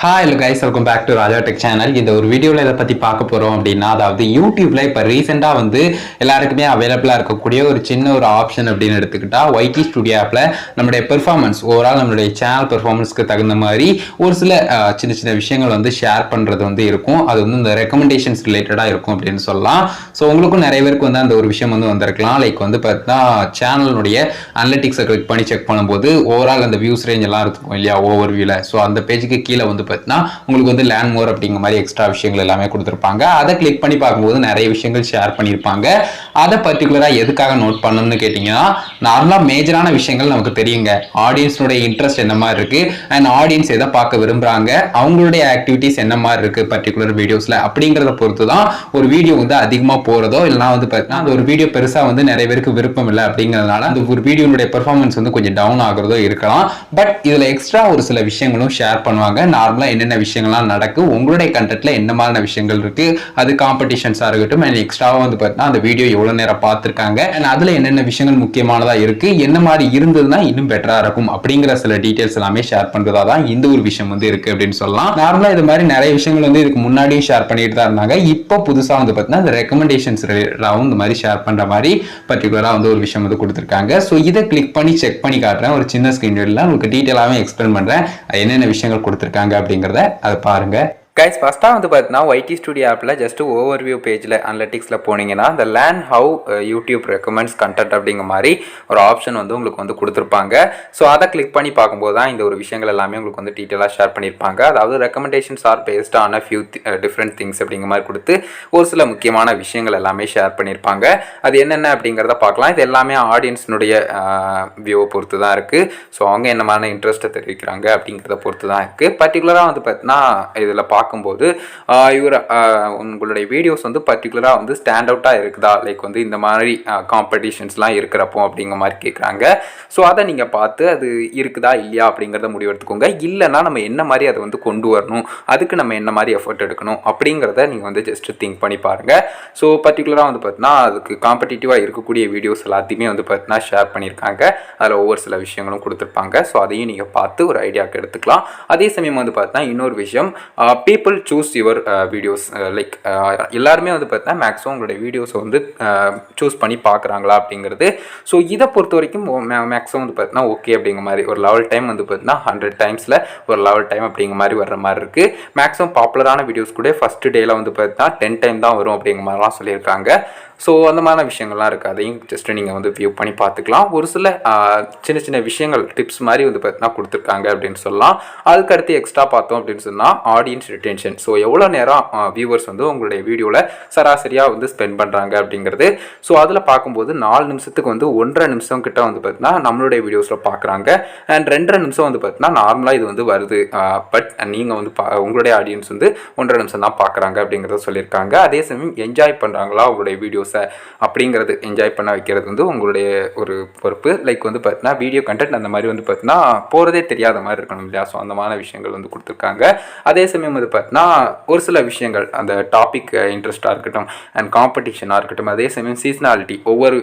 Hi hello guys, welcome back to RajaTech channel. இந்த ஒரு வீடியோவில் இதை பற்றி பார்க்க போகிறோம் அப்படின்னா, அதாவது யூடியூப்ல இப்போ ரீசெண்டாக வந்து எல்லாருக்குமே அவைலபிளாக இருக்கக்கூடிய ஒரு சின்ன ஒரு ஆப்ஷன் அப்படின்னு எடுத்துக்கிட்டா, ஒய்டி ஸ்டுடியோ ஆப்பில் நம்மளுடைய பெர்ஃபார்மன்ஸ் ஓவரால் நம்மளுடைய சேனல் பெர்ஃபார்மன்ஸ்க்கு தகுந்த மாதிரி ஒரு சில சின்ன சின்ன விஷயங்கள் வந்து ஷேர் பண்ணுறது வந்து இருக்கும். அது வந்து இந்த ரெக்கமெண்டேஷன்ஸ் ரிலேட்டடாக இருக்கும் அப்படின்னு சொல்லலாம். ஸோ உங்களுக்கும் நிறைய பேருக்கு வந்து அந்த ஒரு விஷயம் வந்து வந்திருக்கலாம். லைக் வந்து பார்த்தீங்கன்னா சேனலுடைய அனலிட்டிக்ஸை கிளிக் பண்ணி செக் பண்ணும்போது ஓவரால் அந்த வியூஸ் ரேஞ்ச் எல்லாம் இருக்கும் இல்லையா, ஓவர் வியூவில். ஸோ அந்த பேஜுக்கு கீழே வந்து பார்த்தீங்கன்னா உங்களுக்கு வந்து லேண்ட் மோர் அப்படிங்கிற மாதிரி எக்ஸ்ட்ரா விஷயங்கள் எல்லாமே கொடுத்துருப்பாங்க. அதை கிளிக் பண்ணி பார்க்கும்போது நிறைய விஷயங்கள் ஷேர் பண்ணியிருப்பாங்க. அதை பர்டிகுலராக எதுக்காக நோட் பண்ணணும்னு கேட்டிங்கன்னா, நார்மலாக மேஜரான விஷயங்கள் நமக்கு தெரியுங்க. ஆடியன்ஸோட இன்ட்ரெஸ்ட் என்ன மாதிரி இருக்கு அண்ட் ஆடியன்ஸ் எதை பார்க்க விரும்புறாங்க, அவங்களுடைய ஆக்டிவிட்டிஸ் என்ன மாதிரி இருக்கு பர்டிகுலர் வீடியோஸ்ல அப்படிங்கிறத பொறுத்து தான் ஒரு வீடியோ வந்து அதிகமாக போறதோ இல்லைனா வந்து பார்த்தீங்கன்னா அந்த ஒரு வீடியோ பெருசாக வந்து நிறைய பேருக்கு விருப்பம் இல்லை அப்படிங்கிறதுனால அந்த ஒரு வீடியோனுடைய பெர்ஃபார்மன்ஸ் வந்து கொஞ்சம் டவுன் ஆகுறதோ இருக்கலாம். பட் இதில் எக்ஸ்ட்ரா ஒரு சில விஷயங்களும் ஷேர் பண்ணுவாங்க. நார்மலாக என்னென்ன விஷயங்கள்லாம் நடக்கு, உங்களுடைய கண்டென்ட்ல என்ன மாதிரி விஷயங்கள் இருக்கு, அது காம்படிஷன்ஸா இருக்கட்டும் அண்ட் எக்ஸ்ட்ராவா வந்து பார்த்தீங்கன்னா அந்த வீடியோ எவ்வளவு நேரம் பார்த்திருக்காங்க அண்ட் அதுல என்னென்ன விஷயங்கள் முக்கியமானதா இருக்கு, என்ன மாதிரி இருந்ததுன்னா இன்னும் பெட்டரா இருக்கும் அப்படிங்கிற சில டீடைல்ஸ் எல்லாமே ஷேர் பண்றதா தான் இந்த ஒரு விஷயம் வந்து இருக்கு அப்படின்னு சொல்லலாம். நார்மலா இது மாதிரி நிறைய விஷயங்கள் வந்து இதுக்கு முன்னாடியும் ஷேர் பண்ணிட்டு தான் இருந்தாங்க. இப்போ புதுசா வந்து பார்த்தீங்கன்னா இந்த ரெக்கமெண்டேஷன்ஸ் ரிலேட்டடாகவும் இந்த மாதிரி ஷேர் பண்ற மாதிரி பர்டிகுலரா வந்து ஒரு விஷயம் வந்து கொடுத்துருக்காங்க. ஸோ இதை கிளிக் பண்ணி செக் பண்ணி காட்டுறேன். ஒரு சின்ன ஸ்கிரீன்ல உங்களுக்கு டீட்டெயிலாவே எக்ஸ்பிளைன் பண்றேன் என்னென்ன விஷயங்கள் கொடுத்துருக்காங்க அப்படிங்கிறத அதை பாருங்க. கைஸ், ஃபஸ்ட்டாக வந்து பார்த்தீங்கன்னா ஒய்டி ஸ்டுடியோ ஆப்பில் ஜஸ்ட் ஓவர்வியூ பேஜில் அனலிட்டிக்ஸில் போனீங்கன்னா இந்த learn how YouTube recommends content அப்படிங்கிற மாதிரி ஒரு ஆப்ஷன் வந்து உங்களுக்கு வந்து கொடுத்துருப்பாங்க. ஸோ அதை கிளிக் பண்ணி பார்க்கும்போது தான் இந்த ஒரு விஷயங்கள் எல்லாமே உங்களுக்கு வந்து டீட்டெயிலாக ஷேர் பண்ணியிருப்பாங்க. அதாவது recommendations are based on a few different things அப்படிங்கிற மாதிரி கொடுத்து ஒரு சில முக்கியமான விஷயங்கள் எல்லாமே ஷேர் பண்ணியிருப்பாங்க. அது என்னென்ன அப்படிங்கிறத பார்க்கலாம். இது எல்லாமே ஆடியன்ஸினுடைய வியூவை பொறுத்து தான் இருக்குது. ஸோ அவங்க என்ன மாதிரி இன்ட்ரெஸ்ட்டை தெரிவிக்கிறாங்க அப்படிங்கிறத பொறுத்து தான் இருக்குது. பர்டிகுலராக வந்து பார்த்தீங்கன்னா இதில் பார்க்கும்போது இவர் உங்களுடைய வீடியோஸ் வந்து பர்டிகுலராக வந்து ஸ்டாண்ட் அவுட்டாக இருக்குதா, லைக் வந்து இந்த மாதிரி காம்படிஷன்ஸ்லாம் இருக்கிறப்போ அப்படிங்கிற மாதிரி கேட்குறாங்க. ஸோ அதை நீங்கள் பார்த்து அது இருக்குதா இல்லையா அப்படிங்கிறத முடிவெடுத்துக்கோங்க. இல்லைன்னா நம்ம என்ன மாதிரி அதை வந்து கொண்டு வரணும், அதுக்கு நம்ம என்ன மாதிரி எஃபர்ட் எடுக்கணும் அப்படிங்கிறத நீங்கள் வந்து ஜஸ்ட் திங்க் பண்ணி பாருங்கள். ஸோ பர்டிகுலராக வந்து பார்த்தீங்கன்னா அதுக்கு காம்படிட்டிவாக இருக்கக்கூடிய வீடியோஸ் எல்லாத்தையுமே வந்து பார்த்தீங்கன்னா ஷேர் பண்ணியிருக்காங்க. அதில் ஒவ்வொரு சில விஷயங்களும் கொடுத்துருப்பாங்க. ஸோ அதையும் நீங்கள் பார்த்து ஒரு ஐடியாவுக்கு எடுத்துக்கலாம். அதே சமயம் வந்து பார்த்தீங்கன்னா இன்னொரு விஷயம், people choose your videos, like எல்லாருமே வந்து பார்த்தீங்கன்னா மேக்ஸிமம் உங்களுடைய வீடியோஸை வந்து சூஸ் பண்ணி பார்க்குறாங்களா அப்படிங்கிறது. ஸோ இதை பொறுத்த வரைக்கும் மேக்ஸிமம் வந்து பார்த்தீங்கன்னா ஓகே அப்படிங்கிற மாதிரி ஒரு லெவல் டைம் வந்து பார்த்தீங்கன்னா 100 டைம்ஸில் ஒரு லெவல் டைம் அப்படிங்கிற மாதிரி வர்ற மாதிரி இருக்குது. மேக்ஸிமம் பாப்புலரான வீடியோஸ் கூட ஃபஸ்ட்டு டேயில் வந்து பார்த்தீங்கன்னா 10 டைம் தான் வரும் அப்படிங்கிற மாதிரிலாம் சொல்லியிருக்காங்க. ஸோ அந்த மாதிரி விஷயங்கள்லாம் இருக்குது. அதையும் ஜஸ்ட்டு நீங்கள் வந்து வியூ பண்ணி பார்த்துக்கலாம். ஒரு சில சின்ன சின்ன விஷயங்கள் டிப்ஸ் மாதிரி வந்து பார்த்தீங்கன்னா கொடுத்துருக்காங்க அப்படின்னு சொல்லலாம். அதுக்கடுத்து எக்ஸ்ட்ரா பார்த்தோம் அப்படின்னு சொன்னால் ஆடியன்ஸ் ரிட்டென்ஷன். ஸோ எவ்வளோ நேரம் வியூவர்ஸ் வந்து உங்களுடைய வீடியோவில் சராசரியாக வந்து ஸ்பெண்ட் பண்ணுறாங்க அப்படிங்கிறது. ஸோ அதில் பார்க்கும்போது 4 நிமிஷத்துக்கு வந்து 1.5 நிமிஷம் கிட்ட வந்து பார்த்தீங்கன்னா நம்மளுடைய வீடியோஸில் பார்க்குறாங்க அண்ட் 2.5 நிமிஷம் வந்து பார்த்தீங்கன்னா நார்மலாக இது வந்து வருது. பட் நீங்கள் வந்து உங்களுடைய ஆடியன்ஸ் வந்து 1.5 நிமிஷம் தான் பார்க்குறாங்க அப்படிங்கிறத சொல்லியிருக்காங்க. அதே சமயம் என்ஜாய் பண்ணுறாங்களா உங்களுடைய வீடியோஸ் அப்படிங்கிறது என்ஜாய் பண்ண வைக்கிறது வந்து உங்களுடைய ஒரு பொறுப்பு. லைக் வந்து பார்த்தீங்கன்னா வீடியோ கண்டென்ட் அந்த மாதிரி வந்து பார்த்தீங்கன்னா போகிறதே தெரியாத மாதிரி இருக்கணும் இல்லையா. ஸோ அந்த மாதிரி விஷயங்கள் வந்து கொடுத்துருக்காங்க. அதே சமயம் வந்து பார்த்தீங்கன்னா ஒரு சில விஷயங்கள் அந்த டாபிக் இன்ட்ரெஸ்டாக இருக்கட்டும் அண்ட் காம்படிஷனாக இருக்கட்டும், அதே சமயம் சீசனாலிட்டி ஒவ்வொரு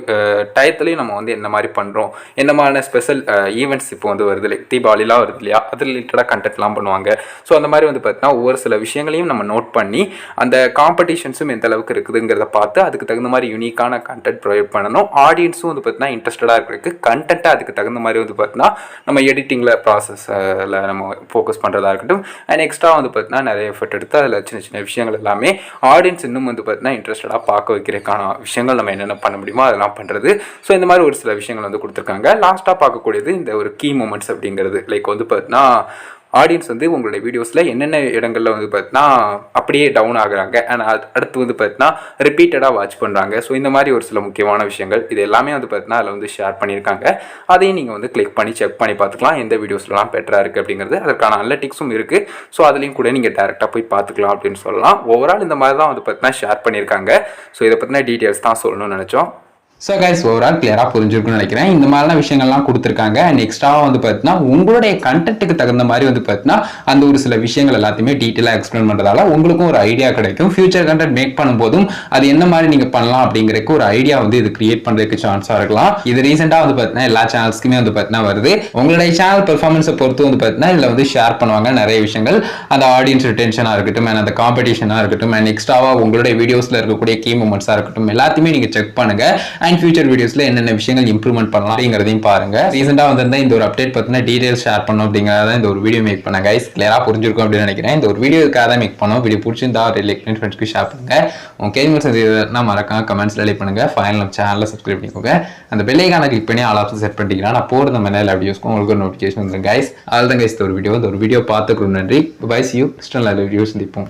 டயத்துலையும் நம்ம வந்து என்ன மாதிரி பண்ணுறோம், என்ன மாதிரியான ஸ்பெஷல் ஈவெண்ட்ஸ் இப்போ வந்து வருது, லைக் தீபாவளிலாம் வருது இல்லையா, அது ரிலேட்டடாக கண்டென்ட்லாம் பண்ணுவாங்க. ஸோ அந்த மாதிரி வந்து பார்த்தீங்கன்னா ஒவ்வொரு சில விஷயங்களையும் நம்ம நோட் பண்ணி அந்த காம்படிஷன்ஸும் எந்த அளவுக்கு இருக்குதுங்கிறத பார்த்து அதுக்கு தகுந்த மாதிரி யூனிக்கான கண்டென்ட் ப்ரொவைட் பண்ணணும். ஆடியன்ஸும் வந்து பார்த்தீங்கன்னா இன்ட்ரெஸ்டடாக இருக்கிறதுக்கு கண்டென்ட்டை அதுக்கு தகுந்த மாதிரி வந்து பார்த்தீங்கன்னா நம்ம எடிட்டிங்கில் ப்ராசஸில் நம்ம ஃபோக்கஸ் பண்ணுறதா இருக்கட்டும் அண்ட் எக்ஸ்ட்ரா வந்து பார்த்தீங்கன்னா நிறைய எஃபர்ட் எடுத்து அதில் சின்ன சின்ன விஷயங்கள் எல்லாமே ஆடியன்ஸ் இன்னும் வந்து பார்த்தீங்கன்னா இன்ட்ரெஸ்டடாக பார்க்க வைக்கிறதுக்கான விஷயங்கள் நம்ம என்னென்ன பண்ண முடியுமோ அதெல்லாம் பண்ணுறது. ஸோ இந்த மாதிரி ஒரு சில விஷயங்கள் வந்து கொடுத்துருக்காங்க. லாஸ்ட்டாக பார்க்கக்கூடியது இந்த ஒரு கீ மூமெண்ட்ஸ் அப்படிங்கிறது. லைக் வந்து பார்த்தீங்கன்னா ஆடியன்ஸ் வந்து உங்களுடைய வீடியோஸில் என்னென்ன இடங்களில் வந்து பார்த்தீங்கன்னா அப்படியே டவுன் ஆகுறாங்க அண்ட் அடுத்து வந்து பார்த்தீங்கன்னா ரிப்பீட்டடாக வாட்ச் பண்ணுறாங்க. ஸோ இந்த மாதிரி ஒரு சில முக்கியமான விஷயங்கள் இது எல்லாமே வந்து பார்த்தீங்கன்னா அதில் வந்து ஷேர் பண்ணியிருக்காங்க. அதையும் நீங்கள் வந்து கிளிக் பண்ணி செக் பண்ணி பார்த்துக்கலாம் எந்த வீடியோஸ்லாம் பெட்டராக இருக்குது அப்படிங்கிறது. அதற்கான அனலிட்டிக்ஸும் இருக்குது. ஸோ அதுலேயும் கூட நீங்கள் டேரெக்டாக போய் பார்த்துக்கலாம் அப்படின்னு சொல்லலாம். ஓவரால் இந்த மாதிரி தான் வந்து பார்த்தீங்கன்னா ஷேர் பண்ணியிருக்காங்க. ஸோ இதை பற்றின டீட்டெயில்ஸ் தான் சொல்லணும்னு நினச்சோம். ஸோ கைஸ் ஓவரால் கிளியராக புரிஞ்சிருக்குன்னு நினைக்கிறேன். இந்த மாதிரிலாம் விஷயங்கள்லாம் கொடுத்துருக்காங்க. அண்ட் எக்ஸ்ட்ராவாக வந்து பார்த்தீங்கன்னா உங்களுடைய கண்டென்ட்டுக்கு தகுந்த மாதிரி வந்து பார்த்தீங்கன்னா அந்த ஒரு சில விஷயங்கள் எல்லாத்தையுமே டீட்டெயிலாக எக்ஸ்பிளைன் பண்ணுறதால உங்களுக்கும் ஒரு ஐடியா கிடைக்கும். ஃபியூச்சர் கண்டென்ட் மேக் பண்ணும்போதும் அது என்ன மாதிரி நீங்கள் பண்ணலாம் அப்படிங்கிறதுக்கு ஒரு ஐடியா வந்து இது கிரியேட் பண்ணுறதுக்கு சான்ஸாக இருக்கலாம். இது ரீசெண்டாக வந்து பார்த்தீங்கன்னா எல்லா சேனல்ஸ்க்குமே வந்து பார்த்தீங்கன்னா வருது. உங்களுடைய சேனல் பெர்ஃபார்மன்ஸை பொறுத்து வந்து பார்த்தீங்கன்னா இதில் வந்து ஷேர் பண்ணுவாங்க நிறைய விஷயங்கள். அந்த ஆடியன்ஸ் ரிட்டென்ஷனாக இருக்கட்டும், அண்ட் அந்த காம்படிஷனாக இருக்கட்டும், அண்ட் எக்ஸ்ட்ராவாக உங்களுடைய வீடியோஸில் இருக்கக்கூடிய கீ மூமெண்ட்ஸாக இருக்கட்டும், எல்லாத்தையுமே நீங்கள் செக் பண்ணுங்க. அண்ட் ஃபியூச்சர் வீடியோஸ்ல என்னென்ன விஷயங்கள் இம்ப்ரூவ்மெண்ட் பண்ணலாம் அப்படிங்கிறதையும் பாருங்க. ரீசெண்டா வந்திருந்தா இந்த ஒரு அப்டேட் பத்தின டீடைல்ஸ் ஷேர் பண்ணணும் அப்படிங்கிறத இந்த ஒரு வீடியோ மேக் பண்ண கைஸ். கிளியரா புரிஞ்சிருக்கும் அப்படின்னு நினைக்கிறேன். இந்த ஒரு வீடியோக்காக தான் மேக் பண்ணோம். வீடியோ பிடிச்சிருந்தா லைக் பண்ணி ஃப்ரெண்ட்ஸ்க்கு ஷேர் பண்ணுங்க. உங்க கேள்வி மறக்காம கமெண்ட்ஸ்ல லைக் பண்ணுங்க. ஃபைனல் நம்ம சேனலை சப்ஸ்கிரைப் பண்ணிக்கோங்க. அந்த பெல் ஐகானை கிளிக் பண்ணி ஆல் ஆப்ஷன் செட் பண்ணிட்டீங்கன்னா நான் போடுற நம்ம எல்லா வீடியோஸ்க்கும் உங்களுக்கு ஒரு நோட்டிஃபிகேஷன் வந்துடும் கைஸ். அதுதான் கைஸ் இந்த ஒரு வீடியோ பார்த்துக்கணும். நன்றி. பை. See you. ஸ்டில் நல்ல வீடியோஸ் சந்திப்போம்.